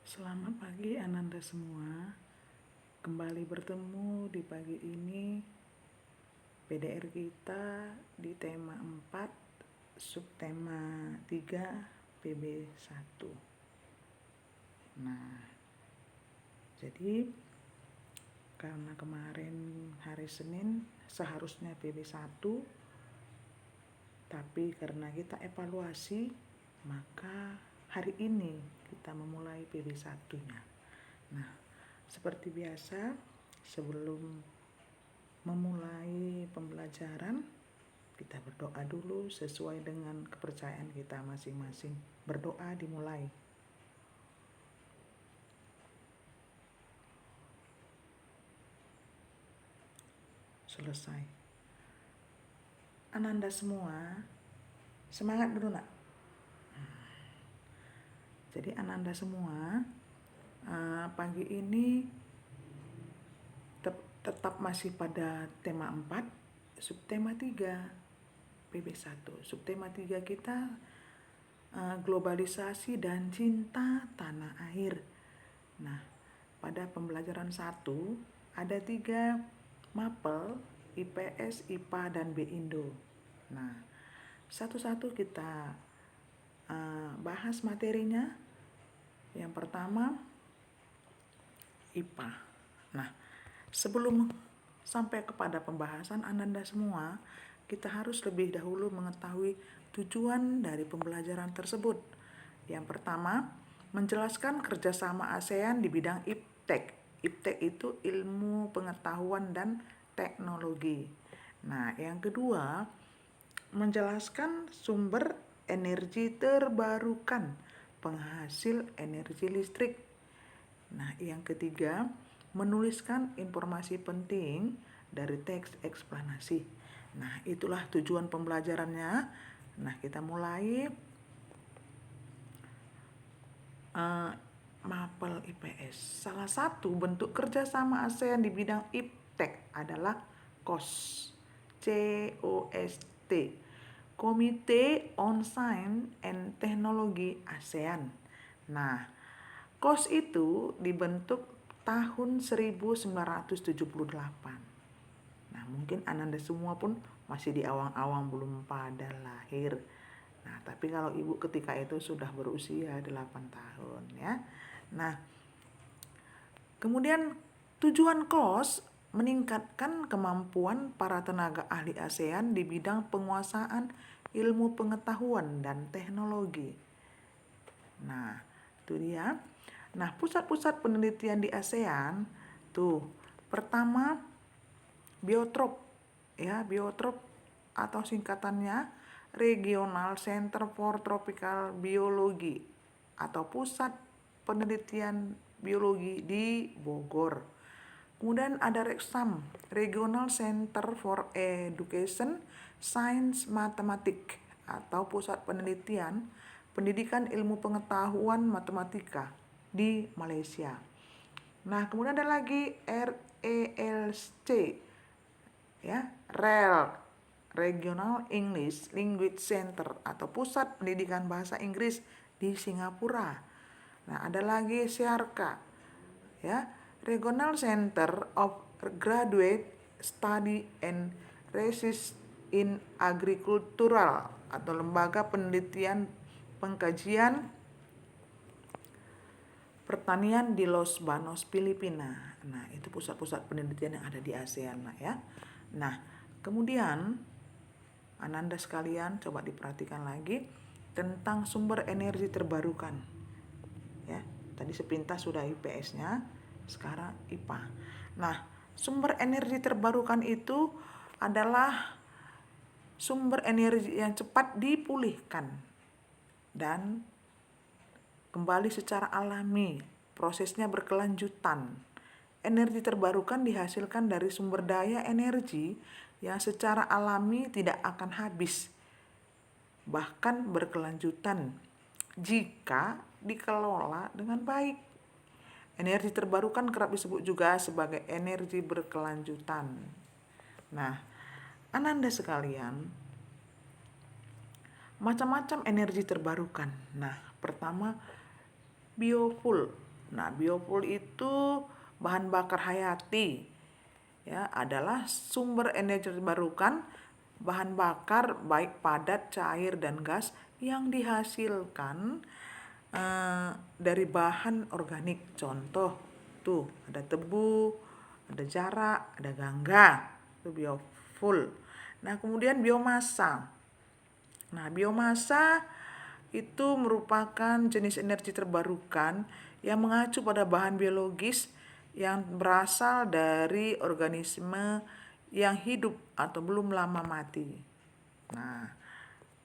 Selamat pagi Ananda semua. Kembali bertemu di pagi ini PDR kita di tema 4, subtema 3, PB1. Nah, jadi karena kemarin hari Senin seharusnya PB1, tapi karena kita evaluasi, maka hari ini kita memulai PB1-nya. Nah, seperti biasa, sebelum memulai pembelajaran, kita berdoa dulu sesuai dengan kepercayaan kita masing-masing. Berdoa dimulai. Selesai. Ananda semua, semangat dulu nak. Jadi Ananda semua, pagi ini tetap masih pada tema 4, subtema 3, PB1. Subtema 3 kita globalisasi dan cinta tanah air. Nah, pada pembelajaran 1 ada 3 mapel, IPS, IPA, dan B-Indo. Nah, satu-satu kita bahas materinya. Yang pertama, IPA. Nah, sebelum sampai kepada pembahasan Ananda semua, kita harus lebih dahulu mengetahui tujuan dari pembelajaran tersebut. Yang pertama, menjelaskan kerjasama ASEAN di bidang IPTEK. IPTEK itu ilmu pengetahuan dan teknologi. Nah, yang kedua, menjelaskan sumber energi terbarukan, penghasil energi listrik. Nah, yang ketiga, menuliskan informasi penting dari teks eksplanasi. Nah, itulah tujuan pembelajarannya. Nah, kita mulai mapel IPS. Salah satu bentuk kerjasama ASEAN di bidang IPTEK adalah COST. COST. Komite on Science and Technology ASEAN. Nah, COST itu dibentuk tahun 1978. Nah, mungkin Ananda semua pun masih di awang-awang, belum pada lahir. Nah, tapi kalau ibu ketika itu sudah berusia 8 tahun ya. Nah, kemudian tujuan COST meningkatkan kemampuan para tenaga ahli ASEAN di bidang penguasaan ilmu pengetahuan dan teknologi. Nah, itu dia. Nah, pusat-pusat penelitian di ASEAN tuh, pertama Biotrop ya, Biotrop atau singkatannya Regional Center for Tropical Biology atau Pusat Penelitian Biologi di Bogor. Kemudian ada RECSAM, Regional Center for Education Science Mathematics atau Pusat Penelitian Pendidikan Ilmu Pengetahuan Matematika di Malaysia. Nah, kemudian ada lagi RELC ya, REL, Regional English Language Center atau Pusat Pendidikan Bahasa Inggris di Singapura. Nah, ada lagi SEARCA ya, Regional Center of Graduate Study and Research in Agricultural atau Lembaga Penelitian Pengkajian Pertanian di Los Banos, Filipina. Nah, itu pusat-pusat penelitian yang ada di ASEAN ya. Nah, kemudian Ananda sekalian coba diperhatikan lagi tentang sumber energi terbarukan. Ya, tadi sepintas sudah IPS-nya, sekarang IPA. Nah, sumber energi terbarukan itu adalah sumber energi yang cepat dipulihkan dan kembali secara alami, prosesnya berkelanjutan. Energi terbarukan dihasilkan dari sumber daya energi yang secara alami tidak akan habis, bahkan berkelanjutan jika dikelola dengan baik. Energi terbarukan kerap disebut juga sebagai energi berkelanjutan. Nah, Ananda sekalian, macam-macam energi terbarukan. Nah, pertama biofuel Nah, biofuel itu bahan bakar hayati, ya, adalah sumber energi terbarukan bahan bakar baik padat, cair, dan gas yang dihasilkan dari bahan organik. Contoh tuh ada tebu, ada jarak, ada gangga, itu biofuel. Nah, kemudian biomasa. Nah, biomasa itu merupakan jenis energi terbarukan yang mengacu pada bahan biologis yang berasal dari organisme yang hidup atau belum lama mati. Nah,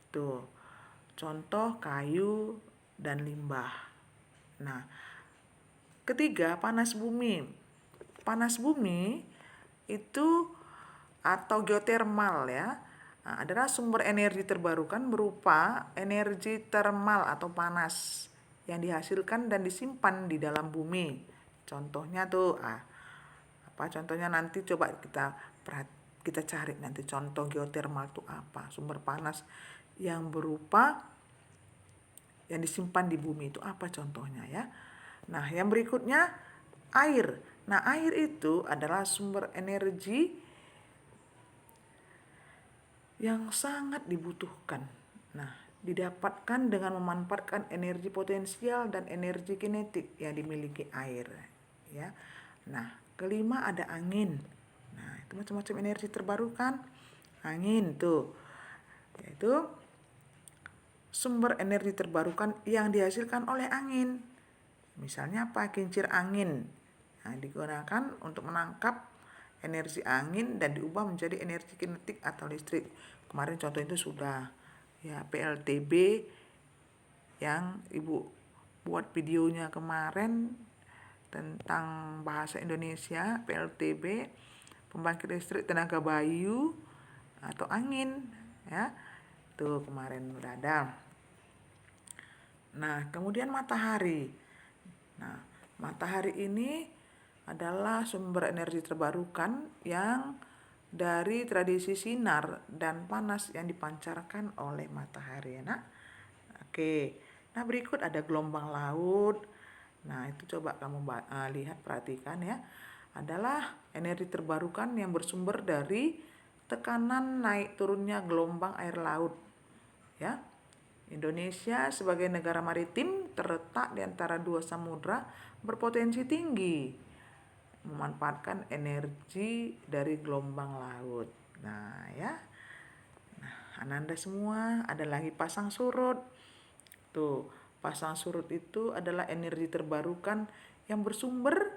tuh contoh kayu dan limbah. Nah, ketiga, panas bumi. Panas bumi itu atau geotermal, ya, adalah sumber energi terbarukan berupa energi termal atau panas yang dihasilkan dan disimpan di dalam bumi. Contohnya tuh, apa contohnya, nanti coba kita cari nanti contoh geotermal itu apa, sumber panas yang berupa yang disimpan di bumi itu apa contohnya, ya. Nah, yang berikutnya air. Nah, air itu adalah sumber energi yang sangat dibutuhkan. Nah, didapatkan dengan memanfaatkan energi potensial dan energi kinetik yang dimiliki air, ya. Nah, kelima ada angin. Nah, itu macam-macam energi terbarukan. Angin tuh, yaitu sumber energi terbarukan yang dihasilkan oleh angin. Misalnya apa? Kincir angin. Nah, digunakan untuk menangkap energi angin dan diubah menjadi energi kinetik atau listrik. Kemarin contoh itu sudah, ya, PLTB yang Ibu buat videonya kemarin tentang bahasa Indonesia, PLTB, pembangkit listrik tenaga bayu atau angin, ya. Tuh kemarin udah ada. Nah, kemudian matahari. Nah, matahari ini adalah sumber energi terbarukan yang dari tradisi sinar dan panas yang dipancarkan oleh matahari. Nah, oke. Nah, berikut ada gelombang laut. Nah, itu coba kamu lihat, perhatikan, ya. Adalah energi terbarukan yang bersumber dari tekanan naik turunnya gelombang air laut, ya. Indonesia sebagai negara maritim terletak di antara dua samudra berpotensi tinggi memanfaatkan energi dari gelombang laut. Nah, ya. Nah, Ananda semua, ada lagi pasang surut. Tuh, pasang surut itu adalah energi terbarukan yang bersumber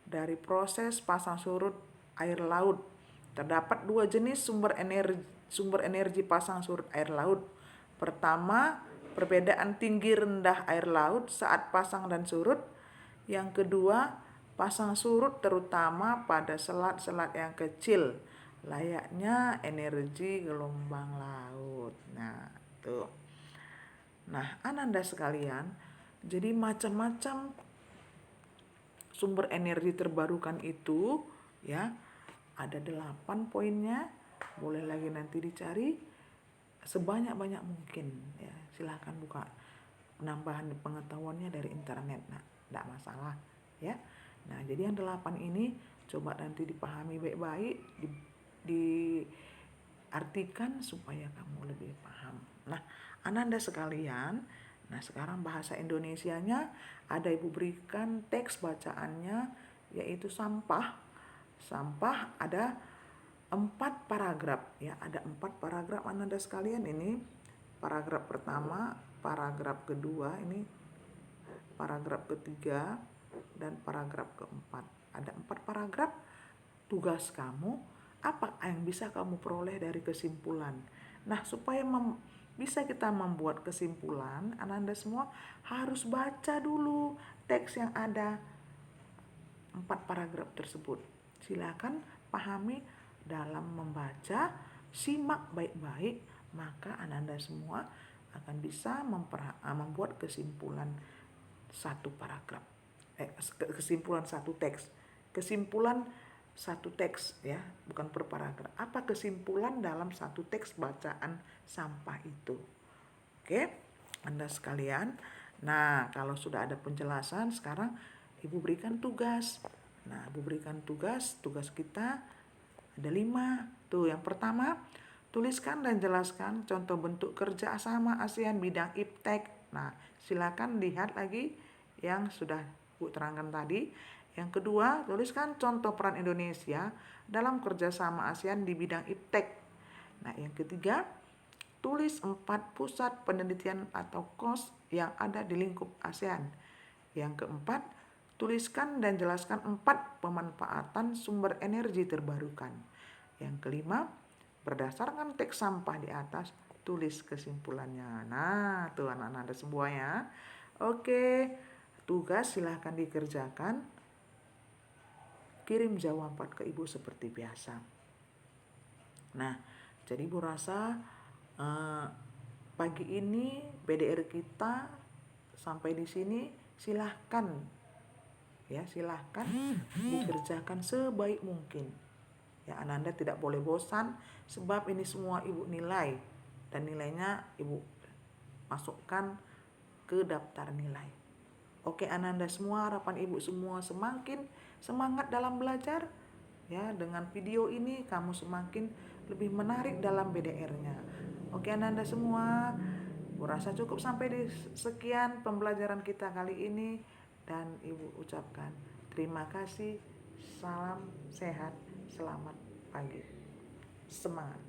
dari proses pasang surut air laut. Terdapat dua jenis sumber energi pasang surut air laut. Pertama, perbedaan tinggi rendah air laut saat pasang dan surut. Yang kedua, pasang surut terutama pada selat-selat yang kecil, layaknya energi gelombang laut. Nah, tuh. Nah, Ananda sekalian, jadi macam-macam sumber energi terbarukan itu, ya, ada 8 poinnya. Boleh lagi nanti dicari sebanyak-banyak mungkin, ya. Silahkan buka penambahan pengetahuannya dari internet. Nah, tidak masalah, ya. Nah, jadi yang 8 ini coba nanti dipahami baik-baik, diartikan supaya kamu lebih paham. Nah, Ananda sekalian, nah sekarang bahasa Indonesianya ada Ibu berikan teks bacaannya, yaitu sampah. Sampah ada 4 paragraf, ya, ada 4 paragraf Ananda sekalian. Ini paragraf pertama, paragraf kedua, ini paragraf ketiga, dan paragraf keempat. Ada 4 paragraf. Tugas kamu, apa yang bisa kamu peroleh dari kesimpulan. Nah, supaya bisa kita membuat kesimpulan, Ananda semua harus baca dulu teks yang ada 4 paragraf tersebut. Silakan pahami dalam membaca, simak baik-baik, maka Ananda semua akan bisa membuat kesimpulan satu paragraf. Kesimpulan satu teks. Kesimpulan satu teks, ya, bukan per paragraf. Apa kesimpulan dalam satu teks bacaan sampah itu? Oke, Anda sekalian. Nah, kalau sudah ada penjelasan, sekarang Ibu berikan tugas. Nah, Ibu berikan tugas kita ada 5. Tuh, yang pertama, tuliskan dan jelaskan contoh bentuk kerja sama ASEAN bidang iptek. Nah, silakan lihat lagi yang sudah Bu terangkan tadi. Yang kedua, tuliskan contoh peran Indonesia dalam kerjasama ASEAN di bidang iptek. Nah, yang ketiga, tulis 4 pusat penelitian atau KOS yang ada di lingkup ASEAN. Yang keempat, tuliskan dan jelaskan 4 pemanfaatan sumber energi terbarukan. Yang kelima, berdasarkan teks sampah di atas, tulis kesimpulannya. Nah, tuh anak-anak ada semua ya. Oke, tugas silahkan dikerjakan. Kirim jawaban ke Ibu seperti biasa. Nah, jadi Ibu rasa pagi ini BDR kita sampai di sini, silahkan dikerjakan sebaik mungkin. Ya, Ananda tidak boleh bosan sebab ini semua Ibu nilai dan nilainya Ibu masukkan ke daftar nilai. Oke Ananda semua, harapan Ibu semua semakin semangat dalam belajar. Ya, dengan video ini kamu semakin lebih menarik dalam BDR-nya. Oke Ananda semua, kurasa cukup sampai di sekian pembelajaran kita kali ini dan Ibu ucapkan terima kasih, salam sehat, selamat pagi, semangat.